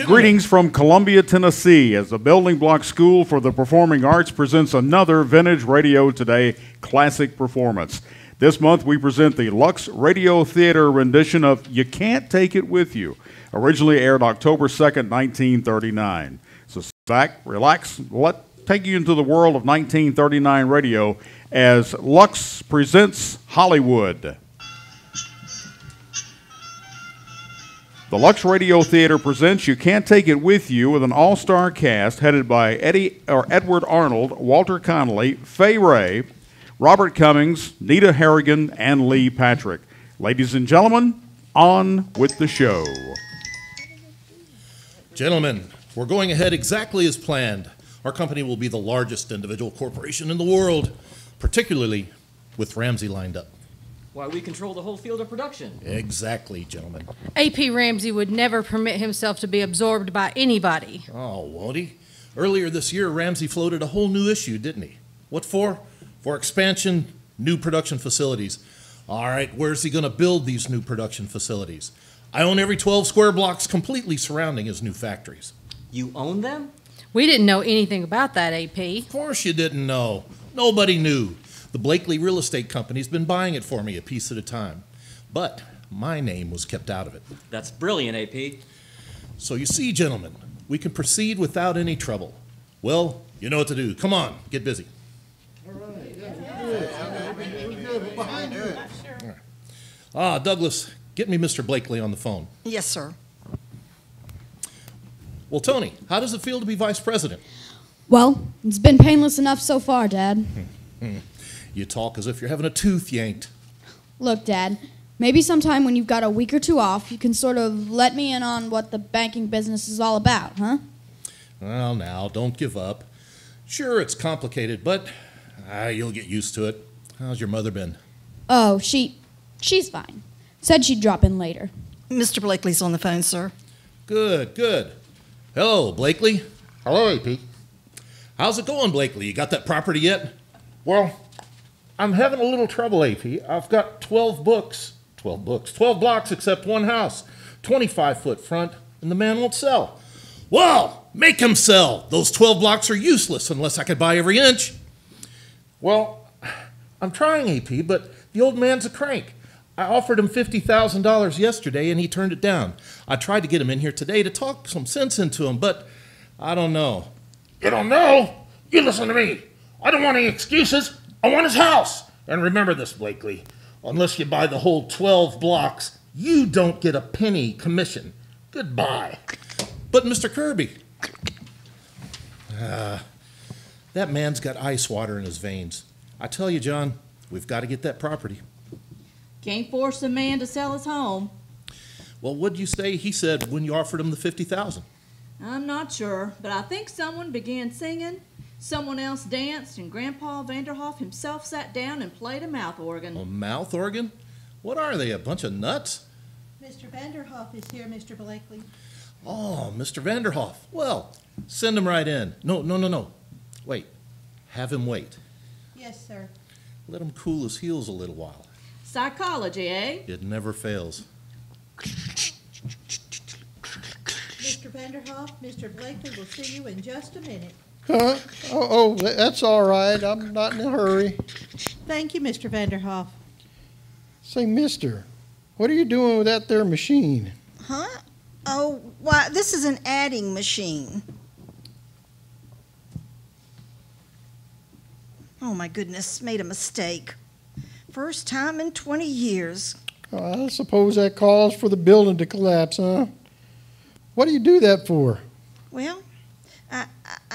Greetings from Columbia, Tennessee, as the Building Block School for the Performing Arts presents another Vintage Radio Today classic performance. This month we present the Lux Radio Theater rendition of You Can't Take It With You, originally aired October 2nd, 1939. So sit back, relax, take you into the world of 1939 radio as Lux presents Hollywood. The Lux Radio Theater presents You Can't Take It With You with an all-star cast headed by Edward Arnold, Walter Connolly, Fay Wray, Robert Cummings, Nita Harrigan, and Lee Patrick. Ladies and gentlemen, on with the show. Gentlemen, we're going ahead exactly as planned. Our company will be the largest individual corporation in the world, particularly with Ramsey lined up. Why, we control the whole field of production. Exactly, gentlemen. A.P. Ramsey would never permit himself to be absorbed by anybody. Oh, won't he? Earlier this year, Ramsey floated a whole new issue, didn't he? What for? For expansion, new production facilities. All right, where's he going to build these new production facilities? I own every 12 square blocks completely surrounding his new factories. You own them? We didn't know anything about that, A.P. Of course you didn't know. Nobody knew. The Blakely Real Estate Company's been buying it for me a piece at a time. But my name was kept out of it. That's brilliant, AP. So you see, gentlemen, we can proceed without any trouble. Well, you know what to do. Come on, get busy. All right. Douglas, get me Mr. Blakely on the phone. Yes, sir. Well, Tony, how does it feel to be vice president? Well, it's been painless enough so far, Dad. You talk as if you're having a tooth yanked. Look, Dad, maybe sometime when you've got a week or two off, you can sort of let me in on what the banking business is all about, huh? Well, now, don't give up. Sure, it's complicated, but you'll get used to it. How's your mother been? Oh, she's fine. Said she'd drop in later. Mr. Blakely's on the phone, sir. Good, good. Hello, Blakely. Hello, AP. How's it going, Blakely? You got that property yet? Well, I'm having a little trouble, AP. I've got 12 blocks except one house, 25-foot front, and the man won't sell. Well, make him sell. Those 12 blocks are useless unless I could buy every inch. Well, I'm trying, AP, but the old man's a crank. I offered him $50,000 yesterday, and he turned it down. I tried to get him in here today to talk some sense into him, but I don't know. You don't know? You listen to me. I don't want any excuses. I want his house. And remember this, Blakely. Unless you buy the whole 12 blocks, you don't get a penny commission. Goodbye. But Mr. Kirby, that man's got ice water in his veins. I tell you, John, we've got to get that property. Can't force a man to sell his home. Well, what'd you say he said when you offered him the $50,000? I'm not sure, but I think someone began singing, someone else danced, and Grandpa Vanderhoff himself sat down and played a mouth organ. A mouth organ? What are they, a bunch of nuts? Mr. Vanderhoff is here, Mr. Blakely. Oh, Mr. Vanderhoff. Well, send him right in. No. Wait. Have him wait. Yes, sir. Let him cool his heels a little while. Psychology, eh? It never fails. Mr. Vanderhoff, Mr. Blakely will see you in just a minute. Huh? Oh, that's all right. I'm not in a hurry. Thank you, Mr. Vanderhoff. Say, mister, what are you doing with that there machine? Huh? Oh, why, this is an adding machine. Oh, my goodness, made a mistake. First time in 20 years. I suppose that calls for the building to collapse, huh? What do you do that for? Well, I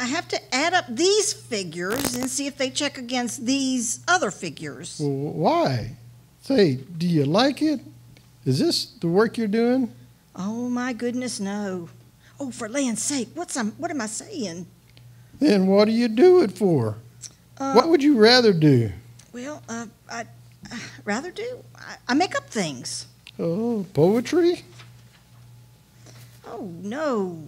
have to add up these figures and see if they check against these other figures. Well, why? Say, do you like it? Is this the work you're doing? Oh, my goodness, no. Oh, for land's sake, what am I saying? Then what do you do it for? What would you rather do? Well, I'd rather do. I make up things. Oh, poetry? Oh, no,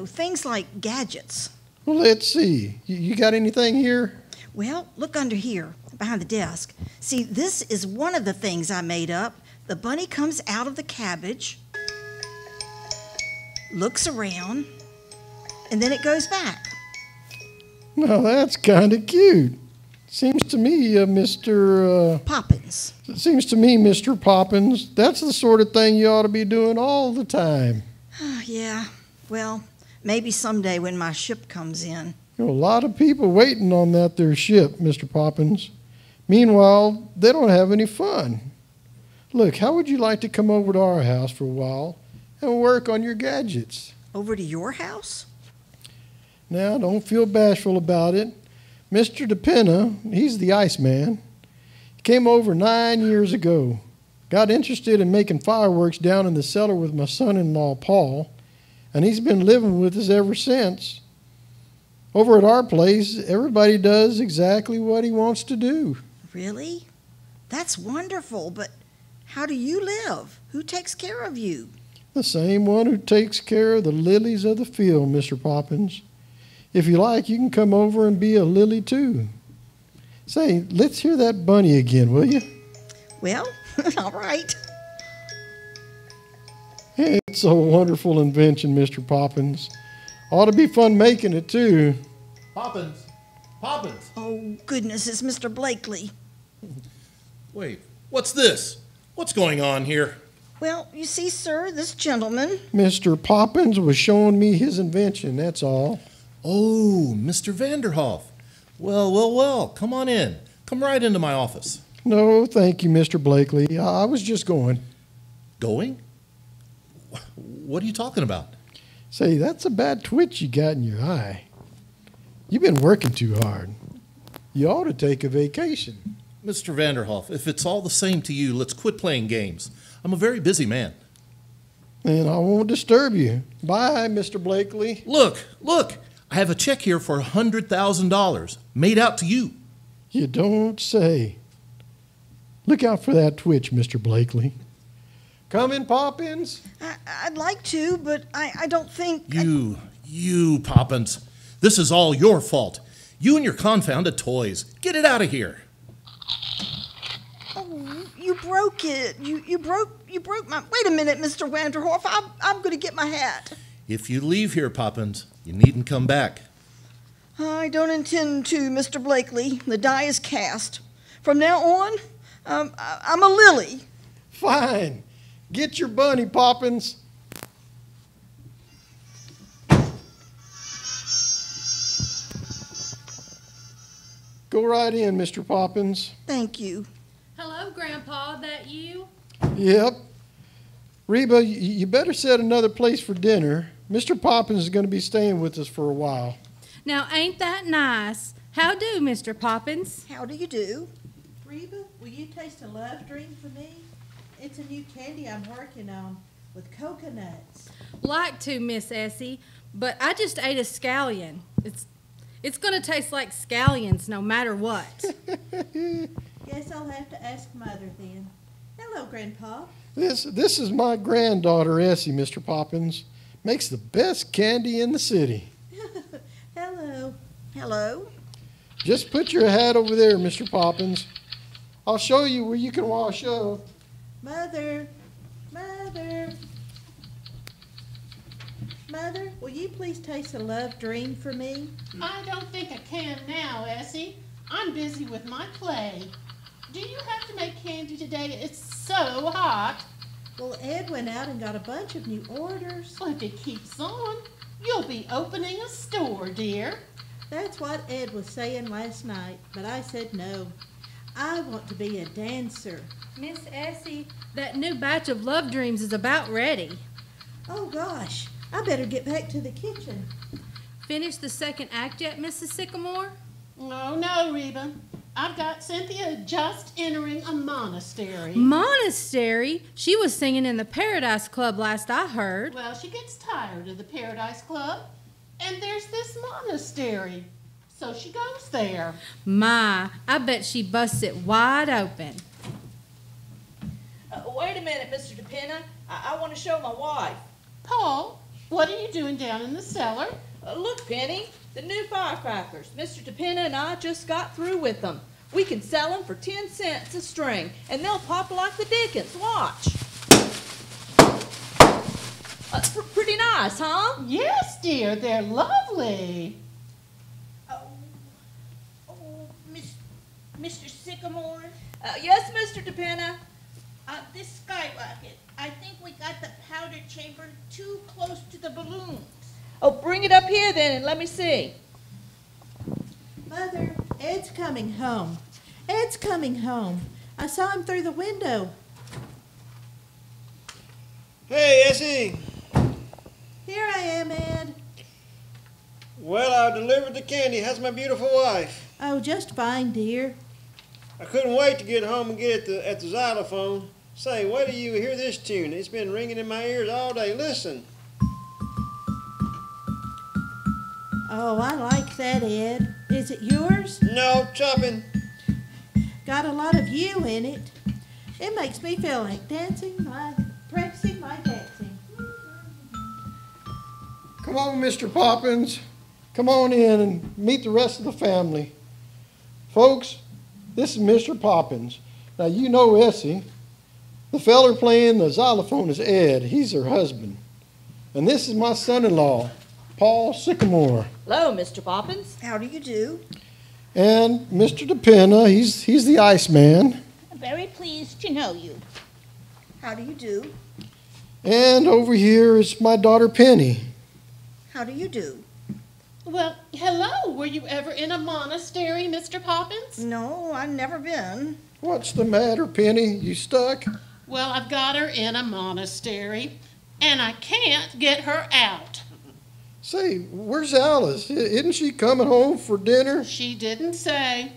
things like gadgets. Well, let's see. You got anything here? Well, look under here, behind the desk. See, this is one of the things I made up. The bunny comes out of the cabbage. looks around, and then it goes back. Now that's kind of cute. Seems to me, Mr. Poppins. It seems to me, Mr. Poppins, that's the sort of thing you ought to be doing all the time. Yeah, well, maybe someday when my ship comes in. You know, a lot of people waiting on that there ship, Mr. Poppins. Meanwhile, they don't have any fun. Look, how would you like to come over to our house for a while and work on your gadgets? Over to your house? Now, don't feel bashful about it. Mr. Pinna, he's the Iceman. He came over 9 years ago. Got interested in making fireworks down in the cellar with my son-in-law, Paul, and he's been living with us ever since. Over at our place, everybody does exactly what he wants to do. Really? That's wonderful, but how do you live? Who takes care of you? The same one who takes care of the lilies of the field, Mr. Poppins. If you like, you can come over and be a lily too. Say, let's hear that bunny again, will you? Well, all right. It's a wonderful invention, Mr. Poppins. Ought to be fun making it too. Poppins! Poppins! Oh, goodness, it's Mr. Blakely. Wait, what's this? What's going on here? Well, you see, sir, this gentleman. Mr. Poppins was showing me his invention, that's all. Oh, Mr. Vanderhoff. Well, come on in. Come right into my office. No, thank you, Mr. Blakely. I was just going. Going? What are you talking about? Say, that's a bad twitch you got in your eye. You've been working too hard. You ought to take a vacation. Mr. Vanderhoff, if it's all the same to you, let's quit playing games. I'm a very busy man. And I won't disturb you. Bye, Mr. Blakely. Look. I have a check here for $100,000 made out to you. You don't say. Look out for that twitch, Mr. Blakely. Coming, Poppins? I'd like to, but I don't think... You, Poppins. This is all your fault. You and your confounded toys. Get it out of here. Oh, you broke it. You broke my... Wait a minute, Mr. Vanderhoff. I'm going to get my hat. If you leave here, Poppins, you needn't come back. I don't intend to, Mr. Blakely. The die is cast. From now on, I'm a lily. Fine. Get your bunny, Poppins. Go right in, Mr. Poppins. Thank you. Hello, Grandpa. That you? Yep. Rheba, you better set another place for dinner. Mr. Poppins is going to be staying with us for a while. Now, ain't that nice? How do, Mr. Poppins? How do you do? Reba, will you taste a love dream for me? It's a new candy I'm working on with coconuts. Like to, Miss Essie, but I just ate a scallion. It's going to taste like scallions no matter what. Guess I'll have to ask Mother then. Hello, Grandpa. This is my granddaughter, Essie, Mr. Poppins. Makes the best candy in the city. Hello. Hello. Just put your hat over there, Mr. Poppins. I'll show you where you can wash up. Mother. Mother, will you please taste a love dream for me? I don't think I can now, Essie. I'm busy with my play. Do you have to make candy today? It's so hot. Well, Ed went out and got a bunch of new orders. Well, if it keeps on, you'll be opening a store, dear. That's what Ed was saying last night, but I said no. I want to be a dancer. Miss Essie, that new batch of Love Dreams is about ready. Oh, gosh. I better get back to the kitchen. Finished the second act yet, Mrs. Sycamore? Oh, no, Rheba. I've got Cynthia just entering a monastery. Monastery? She was singing in the Paradise Club last I heard. Well, she gets tired of the Paradise Club, and there's this monastery. So she goes there. My, I bet she busts it wide open. Wait a minute, Mr. DePinna. I want to show my wife. Paul, what are you doing down in the cellar? Look, Penny, the new firecrackers. Mr. DePinna and I just got through with them. We can sell them for 10 cents a string, and they'll pop like the dickens. Watch. Pretty nice, huh? Yes, dear, they're lovely. Mr. Sycamore, Yes, Mr. DePinna. this skyrocket, I think we got the powder chamber too close to the balloons. Oh, bring it up here then and let me see. Mother, Ed's coming home. Ed's coming home. I saw him through the window. Hey, Essie. Here I am, Ed. Well, I delivered the candy. How's my beautiful wife? Oh, just fine, dear. I couldn't wait to get home and get it at the xylophone. Say, wait till you hear this tune. It's been ringing in my ears all day. Listen. Oh, I like that, Ed. Is it yours? No, chopping. Got a lot of you in it. It makes me feel like practicing my dancing. Come on, Mr. Poppins. Come on in and meet the rest of the family. Folks, this is Mr. Poppins. Now, you know Essie. The feller playing the xylophone is Ed. He's her husband. And this is my son-in-law, Paul Sycamore. Hello, Mr. Poppins. How do you do? And Mr. DePinna, he's the Iceman. I'm very pleased to know you. How do you do? And over here is my daughter Penny. How do you do? Well, hello. Were you ever in a monastery, Mr. Poppins? No, I've never been. What's the matter, Penny? You stuck? Well, I've got her in a monastery, and I can't get her out. Say, where's Alice? Isn't she coming home for dinner? She didn't say.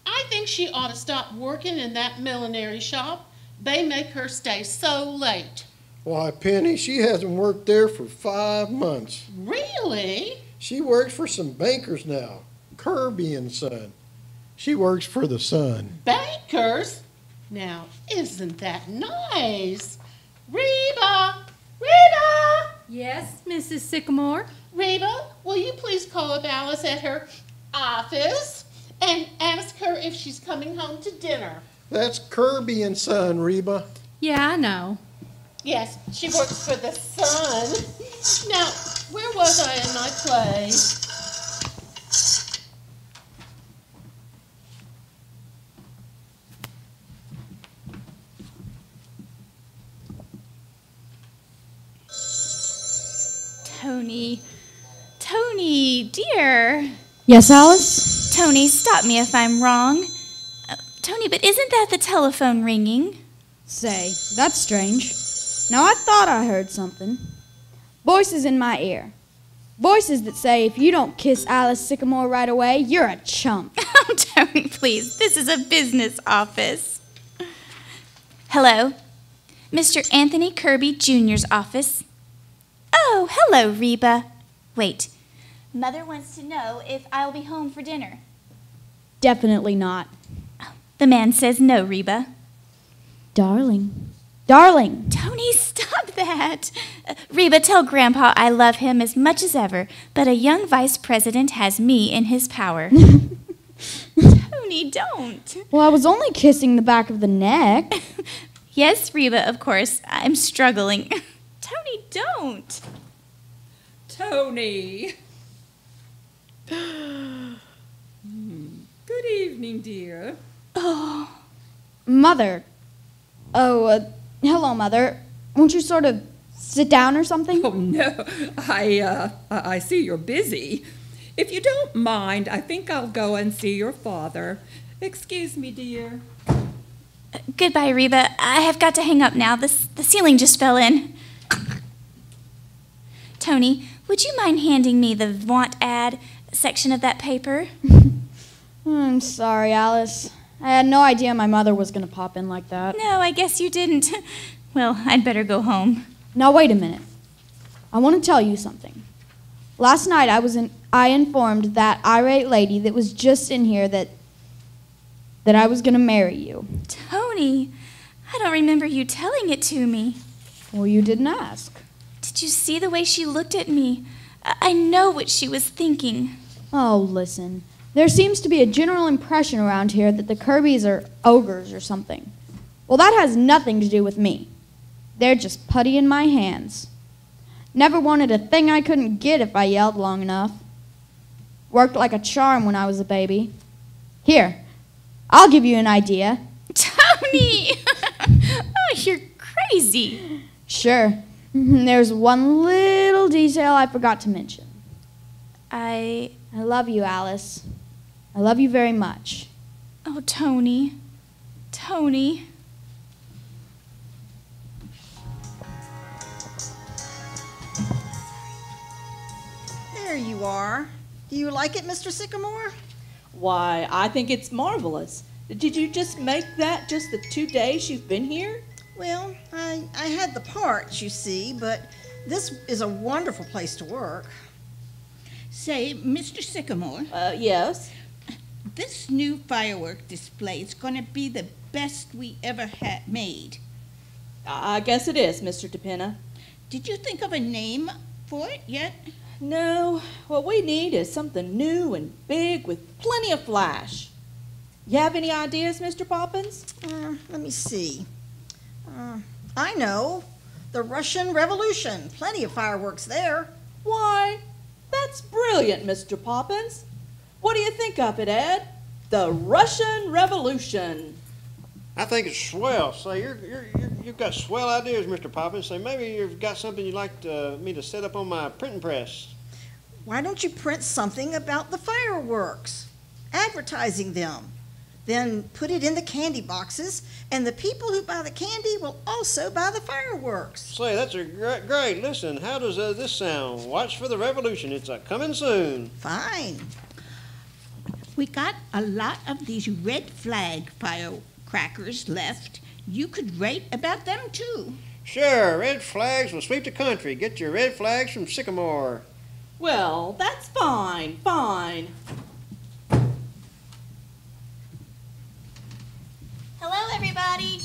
I think she ought to stop working in that millinery shop. They make her stay so late. Why, Penny, she hasn't worked there for 5 months. Really? She works for some bankers now, Kirby and Son. She works for the Sun. Bankers? Now, isn't that nice? Rheba! Rheba! Yes, Mrs. Sycamore? Rheba, will you please call up Alice at her office and ask her if she's coming home to dinner? That's Kirby and Son, Rheba. Yeah, I know. Yes, she works for the Sun. Now, where was I in my play? Tony, dear. Yes, Alice? Tony, stop me if I'm wrong. Tony, but isn't that the telephone ringing? Say, that's strange. Now, I thought I heard something. Voices in my ear. Voices that say if you don't kiss Alice Sycamore right away, you're a chump. Oh, Tony, please. This is a business office. Hello. Mr. Anthony Kirby Jr.'s office. Oh, hello, Rheba. Wait. Mother wants to know if I'll be home for dinner. Definitely not. The man says no, Rheba. Darling. Darling. Tony, stop that. Rheba, tell Grandpa I love him as much as ever, but a young vice president has me in his power. Tony, don't. Well, I was only kissing the back of the neck. Yes, Rheba, of course. I'm struggling. Tony, don't. Tony. Good evening, dear. Oh. Mother. Oh, hello, Mother. Won't you sort of sit down or something? Oh, no. I see you're busy. If you don't mind, I think I'll go and see your father. Excuse me, dear. Goodbye, Rheba. I have got to hang up now. The ceiling just fell in. Tony, would you mind handing me the want ad section of that paper? I'm sorry, Alice. I had no idea my mother was going to pop in like that. No, I guess you didn't. Well, I'd better go home. Now, wait a minute. I want to tell you something. Last night, I informed that irate lady that was just in here that I was going to marry you. Tony, I don't remember you telling it to me. Well, you didn't ask. Did you see the way she looked at me? I know what she was thinking. Oh, listen. There seems to be a general impression around here that the Kirbys are ogres or something. Well, that has nothing to do with me. They're just putty in my hands. Never wanted a thing I couldn't get if I yelled long enough. Worked like a charm when I was a baby. Here, I'll give you an idea. Tony! Oh, you're crazy. Sure. There's one little detail I forgot to mention. I love you, Alice. I love you very much. Oh, Tony. Tony. There you are. Do you like it, Mr. Sycamore? Why, I think it's marvelous. Did you just make that just the 2 days you've been here? Well, I had the parts, you see, but this is a wonderful place to work. Say, Mr. Sycamore. Yes? This new firework display is going to be the best we ever had made. I guess it is, Mr. DePinna. Did you think of a name for it yet? No, what we need is something new and big with plenty of flash. You have any ideas, Mr. Poppins? Let me see. I know. The Russian Revolution. Plenty of fireworks there. Why, that's brilliant, Mr. Poppins. What do you think of it, Ed? The Russian Revolution. I think it's swell. Say, you've got swell ideas, Mr. Poppins. Say, maybe you've got something you'd like me to set up on my printing press. Why don't you print something about the fireworks, advertising them? Then put it in the candy boxes, and the people who buy the candy will also buy the fireworks. Say, that's a great. Listen, how does this sound? Watch for the revolution. It's coming soon. Fine. We got a lot of these red flag firecrackers left. You could write about them, too. Sure, red flags will sweep the country. Get your red flags from Sycamore. Well, that's fine, fine. Hello, everybody.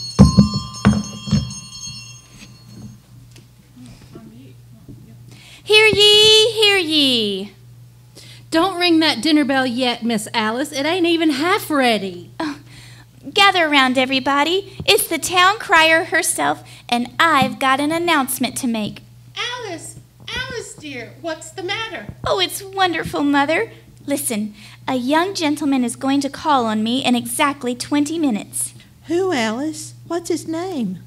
Hear ye, hear ye. Don't ring that dinner bell yet, Miss Alice. It ain't even half ready. Oh, gather around, everybody. It's the town crier herself, and I've got an announcement to make. Alice, dear, what's the matter? Oh, it's wonderful, Mother. Listen, a young gentleman is going to call on me in exactly 20 minutes. Who, Alice? What's his name?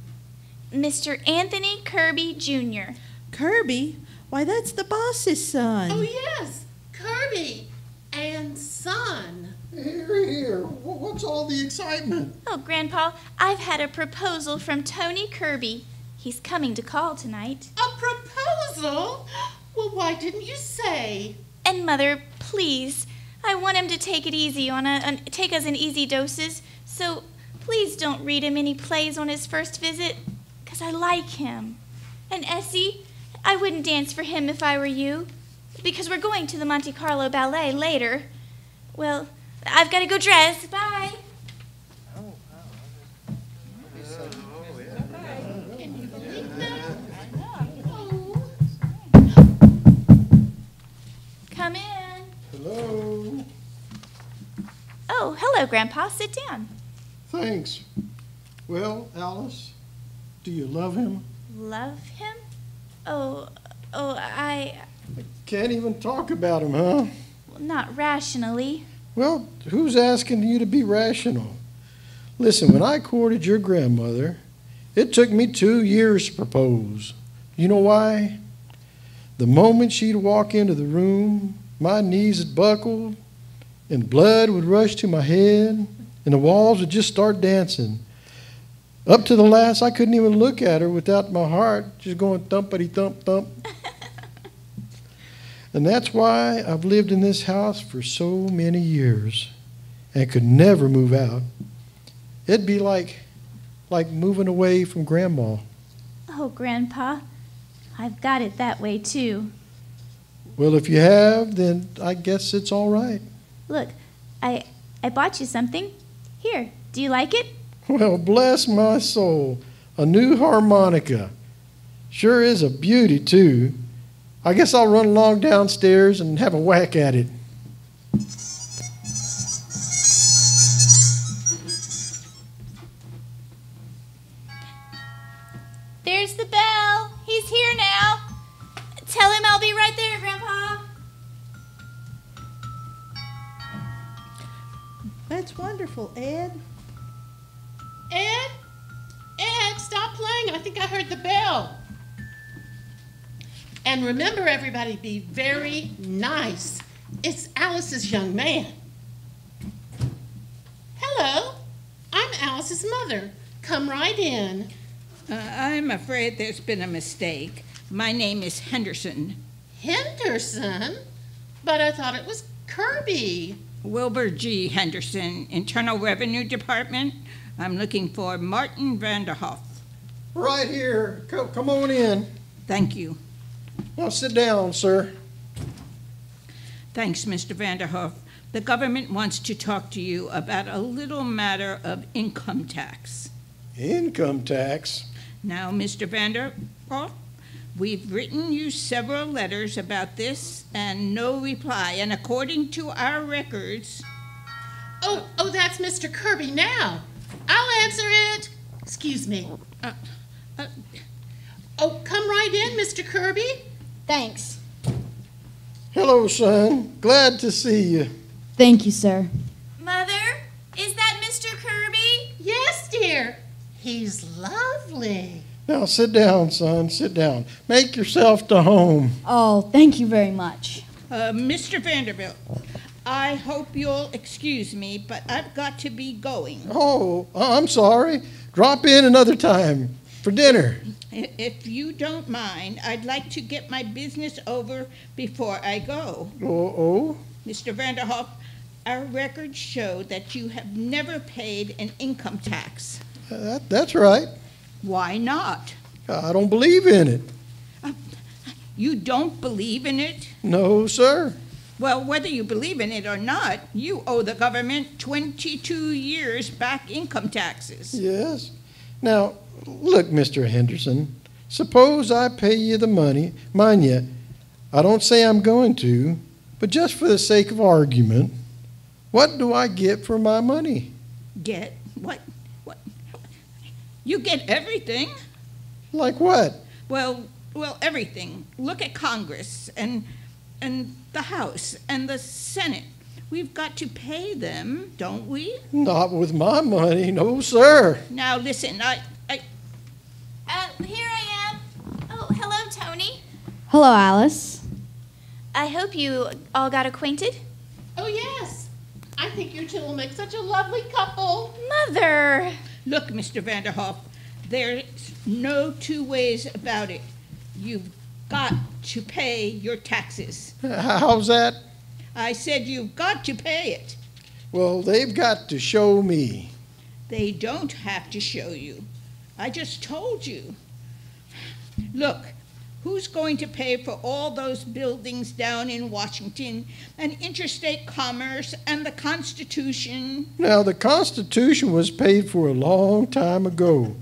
Mr. Anthony Kirby, Jr. Kirby? Why, that's the boss's son. Oh, yes, Kirby and son. Here. What's all the excitement? Oh, Grandpa, I've had a proposal from Tony Kirby. He's coming to call tonight. A proposal? Well, why didn't you say? And Mother, please, I want him to take it easy take us in easy doses. So please don't read him any plays on his first visit, 'cause I like him. And Essie, I wouldn't dance for him if I were you, because we're going to the Monte Carlo Ballet later. Well, I've got to go dress. Bye. Come in. Hello. Oh, hello, Grandpa. Sit down. Thanks. Well, Alice, do you love him? Love him? I Can't even talk about him, huh? not rationally. Well, who's asking you to be rational? Listen, when I courted your grandmother, it took me 2 years to propose. You know why? The moment she'd walk into the room, my knees would buckle, and blood would rush to my head, and the walls would just start dancing. Up to the last, I couldn't even look at her without my heart just going thumpity-thump-thump. And that's why I've lived in this house for so many years and could never move out. It'd be like moving away from Grandma. Oh, Grandpa, I've got it that way, too. Well, if you have, then I guess it's all right. Look, I bought you something. Here, do you like it? Well, bless my soul. A new harmonica. Sure is a beauty, too. I guess I'll run along downstairs and have a whack at it. There's the bell. He's here now. That's wonderful, Ed. Ed? Ed, stop playing. I think I heard the bell. And remember, everybody, be very nice. It's Alice's young man. Hello, I'm Alice's mother. Come right in. I'm afraid there's been a mistake. My name is Henderson. Henderson? But I thought it was Kirby. Wilbur G. Henderson, Internal Revenue Department. I'm looking for Martin Vanderhoff. Right here. Come on in. Thank you. Now sit down, sir. Thanks, Mr. Vanderhoff. The government wants to talk to you about a little matter of income tax. Income tax? Now, Mr. Vanderhoff, we've written you several letters about this and no reply. And according to our records... Oh, that's Mr. Kirby now. I'll answer it. Excuse me. Come right in, Mr. Kirby. Thanks. Hello, son. Glad to see you. Thank you, sir. Mother, is that Mr. Kirby? Yes, dear. He's lovely. Now sit down, son. Sit down. Make yourself to home. Oh, thank you very much. Mr. Vanderbilt, I hope you'll excuse me, but I've got to be going. Oh, I'm sorry. Drop in another time for dinner. If you don't mind, I'd like to get my business over before I go. Oh? Mr. Vanderhoff, our records show that you have never paid an income tax. That's right. Why not? I don't believe in it. You don't believe in it? No, sir. Well, whether you believe in it or not, you owe the government 22 years back income taxes. Yes. Now, look, Mr. Henderson, suppose I pay you the money. Mind you, I don't say I'm going to, but just for the sake of argument, what do I get for my money? Get? What? You get everything. Like what? Well, everything. Look at Congress and the House and the Senate. We've got to pay them, don't we? Not with my money, no, sir. Now, listen, Here I am. Oh, hello, Tony. Hello, Alice. I hope you all got acquainted. Oh, yes. I think you two will make such a lovely couple. Mother! Look, Mr. Vanderhoff, there's no two ways about it. You've got to pay your taxes. How's that? I said you've got to pay it. Well, they've got to show me. They don't have to show you. I just told you. Look, who's going to pay for all those buildings down in Washington and interstate commerce and the Constitution? Now, the Constitution was paid for a long time ago.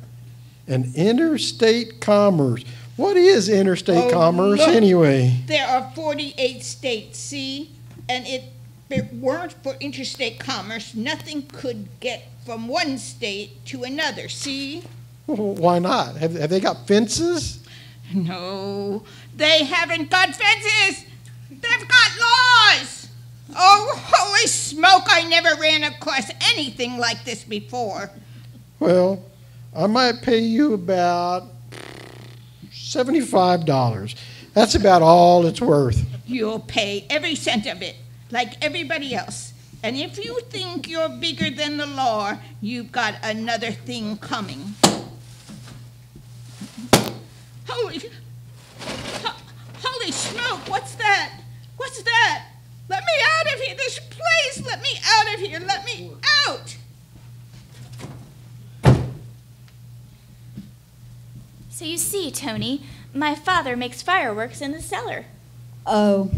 And interstate commerce. What is interstate commerce anyway? There are 48 states, see? And if it weren't for interstate commerce, nothing could get from one state to another, see? Well, why not? Have they got fences? No, they haven't got fences. They've got laws. Oh, holy smoke, I never ran across anything like this before. Well, I might pay you about $75. That's about all it's worth. You'll pay every cent of it, like everybody else. And if you think you're bigger than the law, you've got another thing coming. Holy smoke, what's that? What's that? Let me out of here, this place, let me out of here, let me out. So you see, Tony, my father makes fireworks in the cellar. Oh.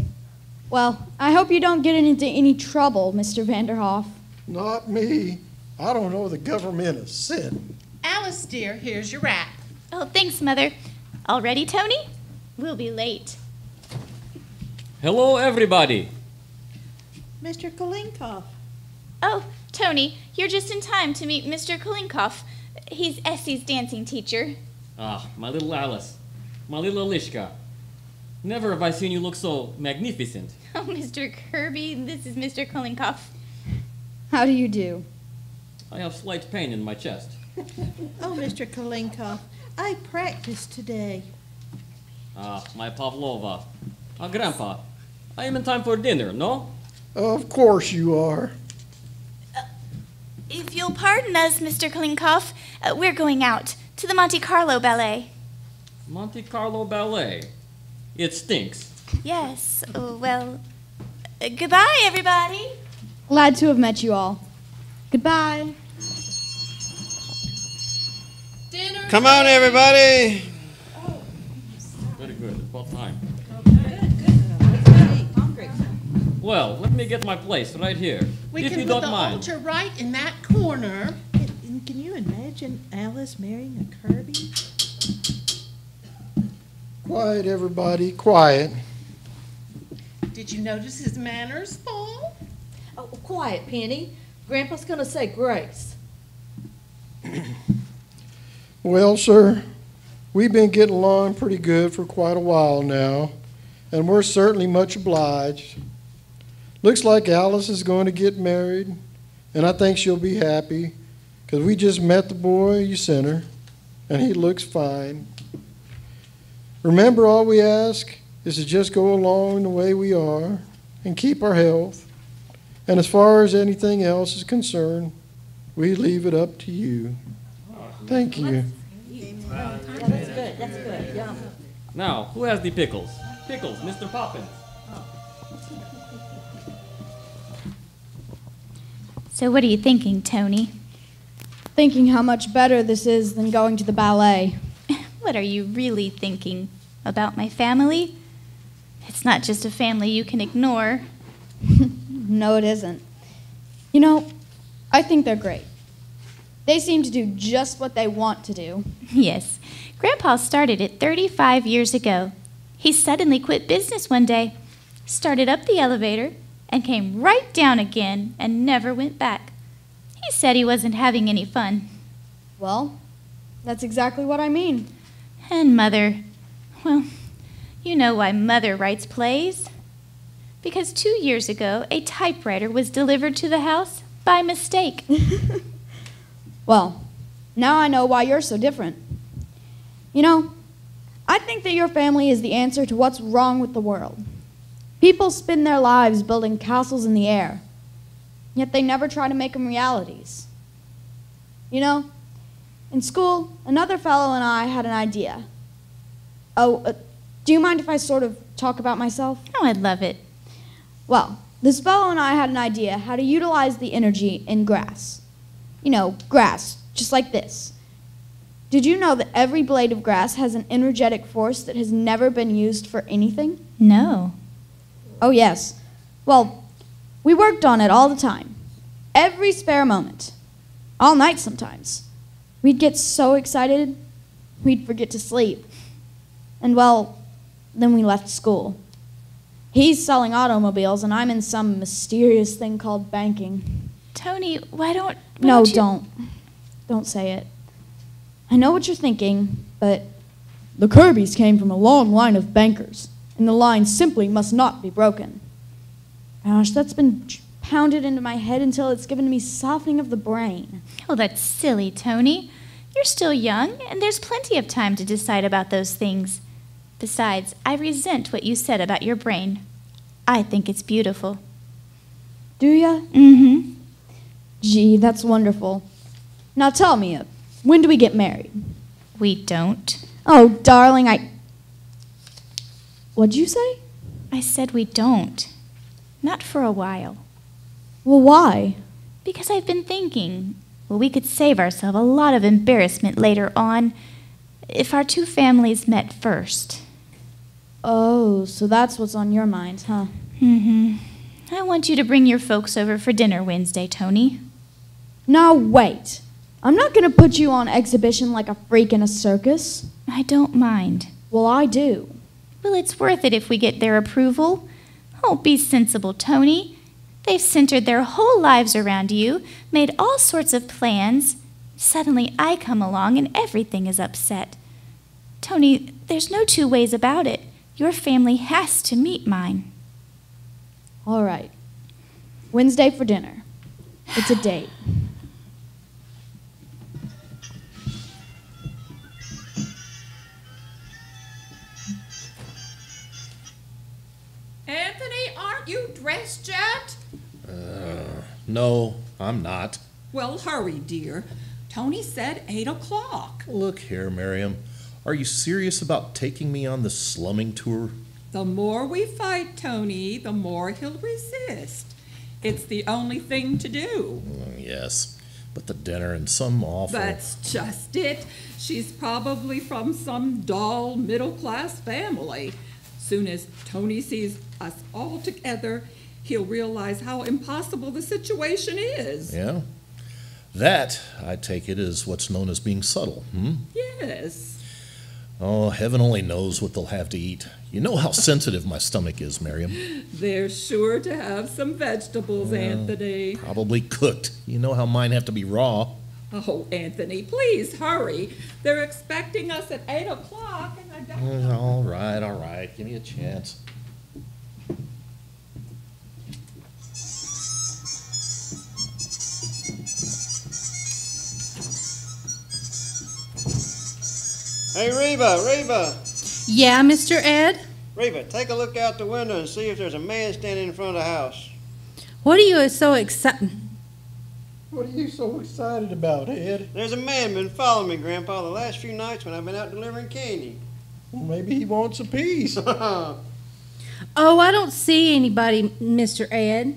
Well, I hope you don't get into any trouble, Mr. Vanderhoff. Not me. I don't know the government a cent. Alice, dear, here's your wrap. Oh, thanks, Mother. All ready, Tony? We'll be late. Hello, everybody. Mr. Kolenkhov. Oh, Tony, you're just in time to meet Mr. Kolenkhov. He's Essie's dancing teacher. Ah, my little Alice. My little Alishka. Never have I seen you look so magnificent. Oh, Mr. Kirby, this is Mr. Kolenkhov. How do you do? I have slight pain in my chest. Oh, Mr. Kolenkhov, I practiced today. My Pavlova. Grandpa, I am in time for dinner, no? Of course you are. If you'll pardon us, Mr. Kolenkhov, we're going out to the Monte Carlo Ballet. Monte Carlo Ballet. It stinks. Yes, goodbye, everybody. Glad to have met you all. Goodbye. Dinner. Come on, everybody. Very good. It's about time. Hungry. Well, let me get my place right here. We if can you put don't the mind. altar right in that corner. And can you imagine Alice marrying a Kirby? Quiet, everybody, quiet. Did you notice his manners, Paul? Oh, quiet, Penny. Grandpa's gonna say grace. Well, sir, we've been getting along pretty good for quite a while now, and we're certainly much obliged. Looks like Alice is going to get married, and I think she'll be happy, because we just met the boy you sent her, and he looks fine. Remember, all we ask is to just go along the way we are and keep our health. And as far as anything else is concerned, we leave it up to you. Thank you. Yeah, that's good. That's good. Yeah. Now, who has the pickles? Pickles, Mr. Poppins. So what are you thinking, Tony? Thinking how much better this is than going to the ballet. What are you really thinking? About my family? It's not just a family you can ignore. No, it isn't. You know, I think they're great. They seem to do just what they want to do. Yes. Grandpa started it 35 years ago. He suddenly quit business one day, started up the elevator, and came right down again and never went back. He said he wasn't having any fun. Well, that's exactly what I mean. And Mother, well, you know why Mother writes plays. Because 2 years ago, a typewriter was delivered to the house by mistake. Well, now I know why you're so different. You know, I think that your family is the answer to what's wrong with the world. People spend their lives building castles in the air, yet they never try to make them realities. You know, in school, another fellow and I had an idea. Oh, do you mind if I sort of talk about myself? Oh, I'd love it. Well, this fellow and I had an idea how to utilize the energy in grass. You know, grass, just like this. Did you know that every blade of grass has an energetic force that has never been used for anything? No. Oh, yes. Well, we worked on it all the time. Every spare moment. All night sometimes. We'd get so excited, we'd forget to sleep. And, well, then we left school. He's selling automobiles, and I'm in some mysterious thing called banking. Tony, why don't No, you... don't. Don't say it. I know what you're thinking, but the Kirbys came from a long line of bankers, and the line simply must not be broken. Gosh, that's been pounded into my head until it's given me softening of the brain. Oh, that's silly, Tony. You're still young, and there's plenty of time to decide about those things. Besides, I resent what you said about your brain. I think it's beautiful. Do ya? Mm-hmm. Gee, that's wonderful. Now tell me, when do we get married? We don't. Oh, darling, What'd you say? I said we don't. Not for a while. Well, why? Because I've been thinking, well, we could save ourselves a lot of embarrassment later on if our two families met first. Oh, so that's what's on your mind, huh? Mm-hmm. I want you to bring your folks over for dinner Wednesday, Tony. Now, wait. I'm not going to put you on exhibition like a freak in a circus. I don't mind. Well, I do. Well, it's worth it if we get their approval. Oh, be sensible, Tony. They've centered their whole lives around you, made all sorts of plans. Suddenly I come along and everything is upset. Tony, there's no two ways about it. Your family has to meet mine. All right. Wednesday for dinner. It's a date. Anthony, aren't you dressed yet? No, I'm not. Well, hurry, dear. Tony said 8 o'clock. Look here, Miriam. Are you serious about taking me on the slumming tour? The more we fight Tony, the more he'll resist. It's the only thing to do. Yes, but the dinner and some awful... That's just it. She's probably from some dull, middle-class family. Soon as Tony sees us all together, he'll realize how impossible the situation is. Yeah? That, I take it, is what's known as being subtle, Yes. Oh, heaven only knows what they'll have to eat. You know how sensitive my stomach is, Miriam. They're sure to have some vegetables, Anthony. Probably cooked. You know how mine have to be raw. Oh, Anthony, please hurry. They're expecting us at 8 o'clock, and I don't know. All right. Give me a chance. Hey, Rheba. Yeah, Mr. Ed? Rheba, take a look out the window and see if there's a man standing in front of the house. What are you so excited? What are you so excited about, Ed? There's a man been following me, Grandpa, the last few nights when I've been out delivering candy. Well, maybe he wants a piece. Oh, I don't see anybody, Mr. Ed.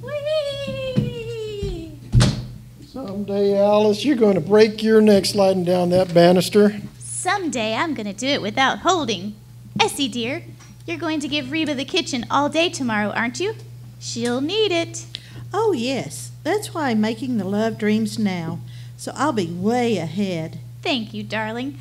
Whee! Someday, Alice, you're going to break your neck sliding down that banister. Someday I'm going to do it without holding. Essie, dear, you're going to give Rheba the kitchen all day tomorrow, aren't you? She'll need it. Oh, yes. That's why I'm making the love dreams now, so I'll be way ahead. Thank you, darling.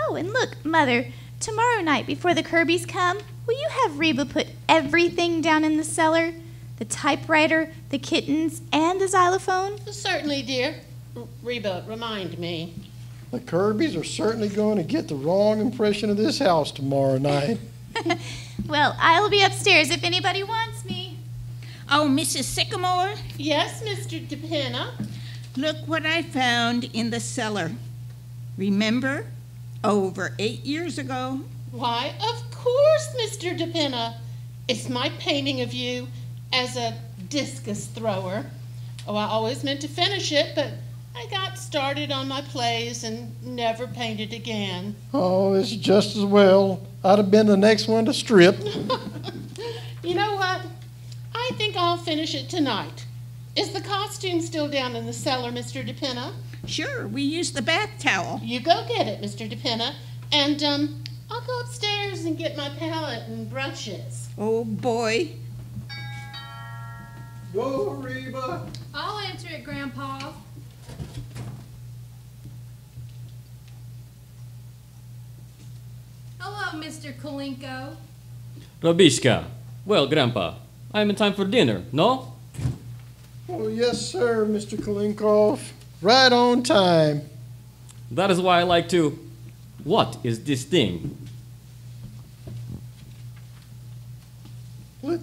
Oh, and look, Mother, tomorrow night before the Kirbys come, will you have Rheba put everything down in the cellar? The typewriter, the kittens, and the xylophone? Certainly, dear. Rheba, remind me. The Kirbys are certainly going to get the wrong impression of this house tomorrow night. Well, I'll be upstairs if anybody wants me. Oh, Mrs. Sycamore, Yes, Mr. DePinna. look what I found in the cellar. Remember? Over 8 years ago. Why, of course, Mr. DePinna. It's my painting of you as a discus thrower. Oh, I always meant to finish it, but I got started on my plays and never painted again. Oh, it's just as well. I'd have been the next one to strip. You know what? I think I'll finish it tonight. Is the costume still down in the cellar, Mr. DePinna? Sure, we used the bath towel. You go get it, Mr. DePinna, and I'll go upstairs and get my palette and brushes. Oh, boy. Go, Rheba. I'll answer it, Grandpa. Hello, Mr. Kolenkhov. Robishka. Well, Grandpa, I'm in time for dinner, no? Oh, yes, sir, Mr. Kolenkhov. Right on time. That is why I like to... What is this thing? What?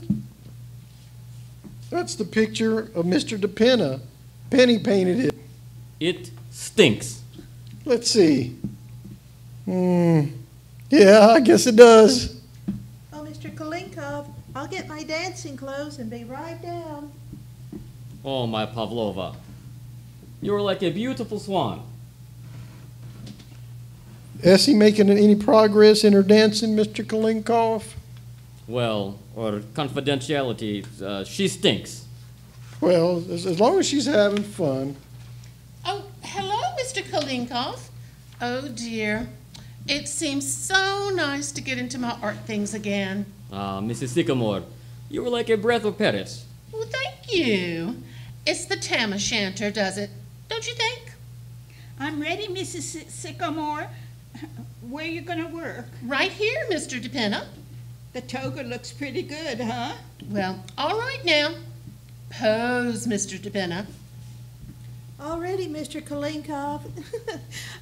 That's the picture of Mr. DePinna. Penny painted it. It stinks. Let's see. Yeah, I guess it does. Oh, Mr. Kolenkhov, I'll get my dancing clothes and be right down. Oh, my Pavlova. You're like a beautiful swan. Essie making any progress in her dancing, Mr. Kolenkhov? Well, or confidentiality, she stinks. Well, as long as she's having fun. Oh, hello, Mr. Kolenkhov. Oh, dear. It seems so nice to get into my art things again. Mrs. Sycamore, you were like a breath of Paris. Well, thank you. It's the tam o' shanter, does it? Don't you think? I'm ready, Mrs. Sycamore. Where you going to work? Right here, Mr. DePinna. The toga looks pretty good, huh? Well, all right now. Pose, Mr. DePinna. All ready, Mr. Kolenkhov.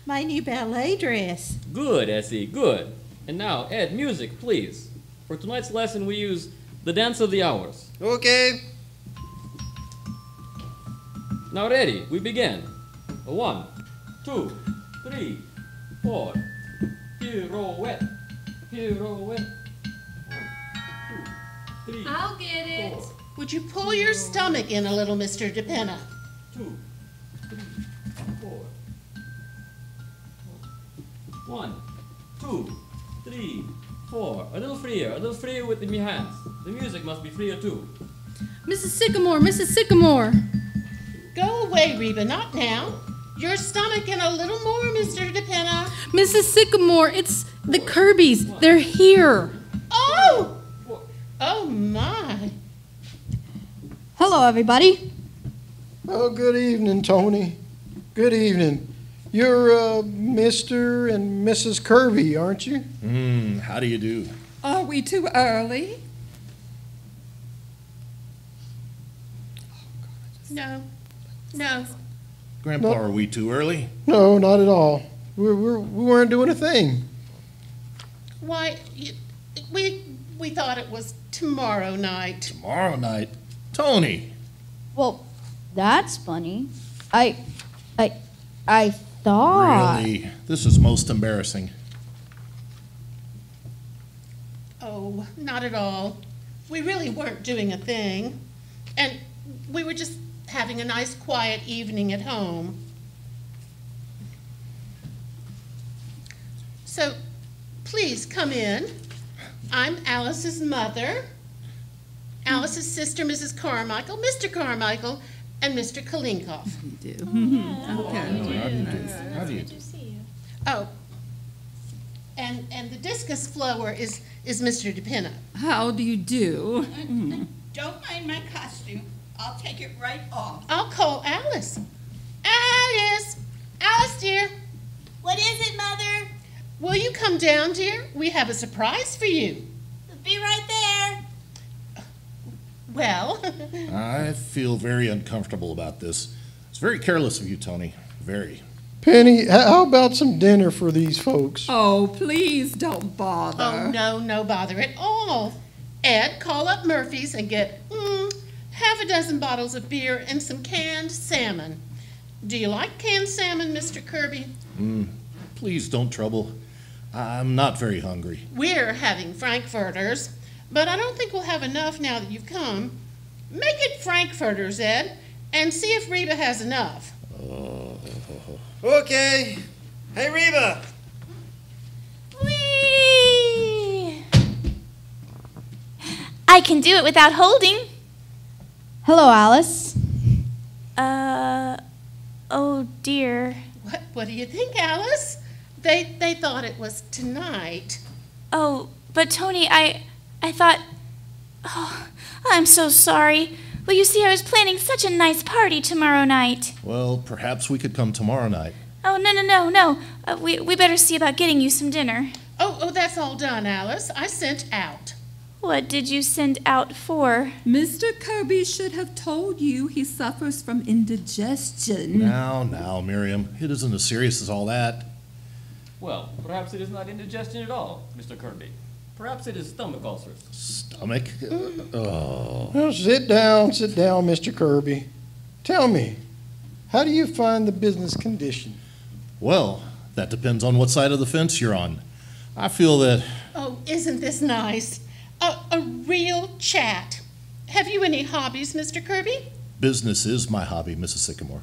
My new ballet dress. Good, Essie, good. And now, Ed, music, please. For tonight's lesson, we use the dance of the hours. Okay. Now ready, we begin. 1, 2, 3, 4. Pirouette. Pirouette. 1, 2, 3. I'll get it. 4. Would you pull your stomach in a little, Mr. DePinna? 2, 3, 4. 1, 2, 3, 4. A little freer with the hands. The music must be freer too. Mrs. Sycamore, Mrs. Sycamore. Go away, Rheba, not now. Your stomach and a little more, Mr. DePinna. Mrs. Sycamore, it's the Kirbys. They're here. Oh! Oh, my. Hello, everybody. Oh, good evening, Tony. Good evening. You're Mr. and Mrs. Kirby, aren't you? How do you do? Are we too early? No. No. Grandpa, are we too early? No, not at all. We weren't doing a thing. Why, we thought it was tomorrow night. Tomorrow night? Tony! Well, that's funny. I thought... Really? This is most embarrassing. Oh, not at all. We really weren't doing a thing. And we were just having a nice quiet evening at home. So, please come in. I'm Alice's mother, Alice's sister, Mrs. Carmichael, Mr. Carmichael, and Mr. Kolenkhov. You do. Okay. How do you do? Oh, and the discus flower is Mr. DePinna. How do you do? Don't mind my costume. I'll take it right off. I'll call Alice. Alice! Alice, dear. What is it, Mother? Will you come down, dear? We have a surprise for you. Be right there. Well... I feel very uncomfortable about this. It's very careless of you, Tony. Very. Penny, how about some dinner for these folks? Oh, please don't bother. Oh, no bother at all. Ed, call up Murphy's and get half a dozen bottles of beer and some canned salmon. Do you like canned salmon, Mr. Kirby? Please don't trouble. I'm not very hungry. We're having frankfurters, but I don't think we'll have enough now that you've come. Make it frankfurters, Ed, and see if Rheba has enough. Okay. Hey, Rheba. Whee! I can do it without holding. Hello, Alice. Oh dear. What do you think, Alice? They thought it was tonight. Oh, but Tony, I thought... Oh, I'm so sorry. Well, you see, I was planning such a nice party tomorrow night. Well, perhaps we could come tomorrow night. Oh, no. We better see about getting you some dinner. Oh, that's all done, Alice. I sent out. What did you send out for? Mr. Kirby should have told you he suffers from indigestion. Now, Miriam. It isn't as serious as all that. Well, perhaps it is not indigestion at all, Mr. Kirby. Perhaps it is stomach ulcers. Stomach? Oh. Well, sit down, Mr. Kirby. Tell me, how do you find the business condition? Well, that depends on what side of the fence you're on. I feel that... Oh, isn't this nice? A real chat. Have you any hobbies, Mr. Kirby? Business is my hobby, Mrs. Sycamore.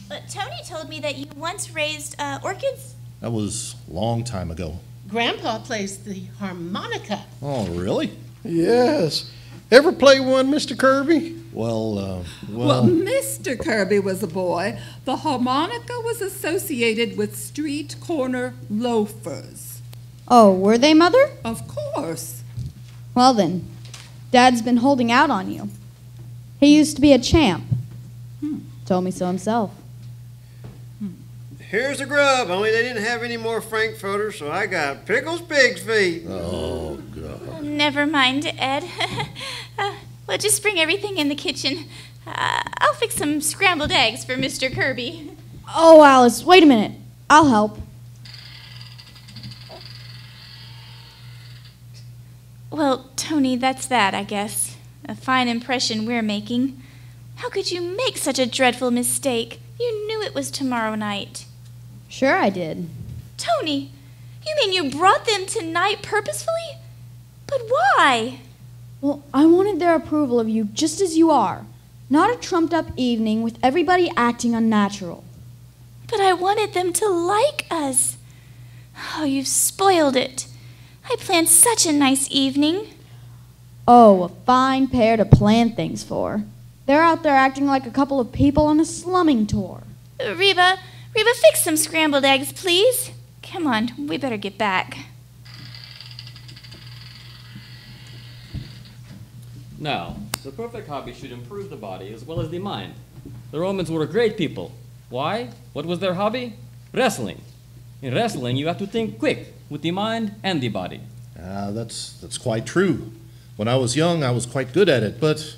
But Tony told me that you once raised orchids. That was a long time ago. Grandpa plays the harmonica. Oh, really? Yes. Ever play one, Mr. Kirby? Well, Well, Mr. Kirby was a boy. The harmonica was associated with street corner loafers. Oh, were they, Mother? Of course. Well then, Dad's been holding out on you. He used to be a champ. Told me so himself. Here's the grub, only they didn't have any more frankfurters, so I got Pickles Pig's Feet. Oh, God. Never mind, Ed. Well, just bring everything in the kitchen. I'll fix some scrambled eggs for Mr. Kirby. Oh, Alice, wait a minute. I'll help. Well, Tony, that's that, I guess. A fine impression we're making. How could you make such a dreadful mistake? You knew it was tomorrow night. Sure I did. Tony, you mean you brought them tonight purposefully? But why? Well, I wanted their approval of you just as you are. Not a trumped-up evening with everybody acting unnatural. But I wanted them to like us. Oh, you've spoiled it. I planned such a nice evening. Oh, a fine pair to plan things for. They're out there acting like a couple of people on a slumming tour. Rheba, fix some scrambled eggs, please. Come on, we better get back. Now, the perfect hobby should improve the body as well as the mind. The Romans were great people. Why? What was their hobby? Wrestling. In wrestling, you have to think quick with the mind and the body. That's quite true. When I was young, I was quite good at it, but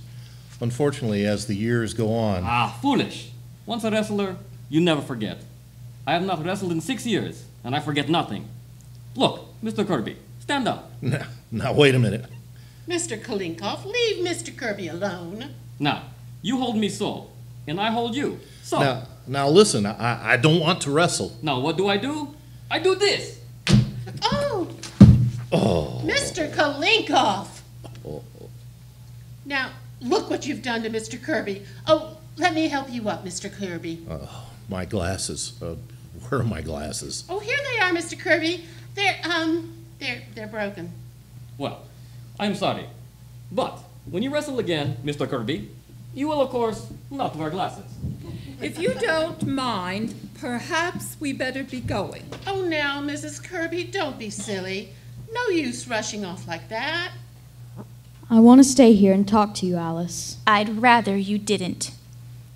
unfortunately, as the years go on... Ah, foolish. Once a wrestler, you never forget. I have not wrestled in 6 years, and I forget nothing. Look, Mr. Kirby, stand up. Now, wait a minute. Mr. Kolenkhov, leave Mr. Kirby alone. Now, you hold me so, and I hold you. So. Now listen, I don't want to wrestle. Now, what do? I do this. Oh. Mr. Kolenkhov. Now, look what you've done to Mr. Kirby. Oh, let me help you up, Mr. Kirby. My glasses. Where are my glasses? Oh, here they are, Mr. Kirby. They're broken. Well, I'm sorry. But when you wrestle again, Mr. Kirby, you will, of course, not wear glasses. If you don't mind, perhaps we better be going. Oh, now, Mrs. Kirby, don't be silly. No use rushing off like that. I want to stay here and talk to you, Alice. I'd rather you didn't.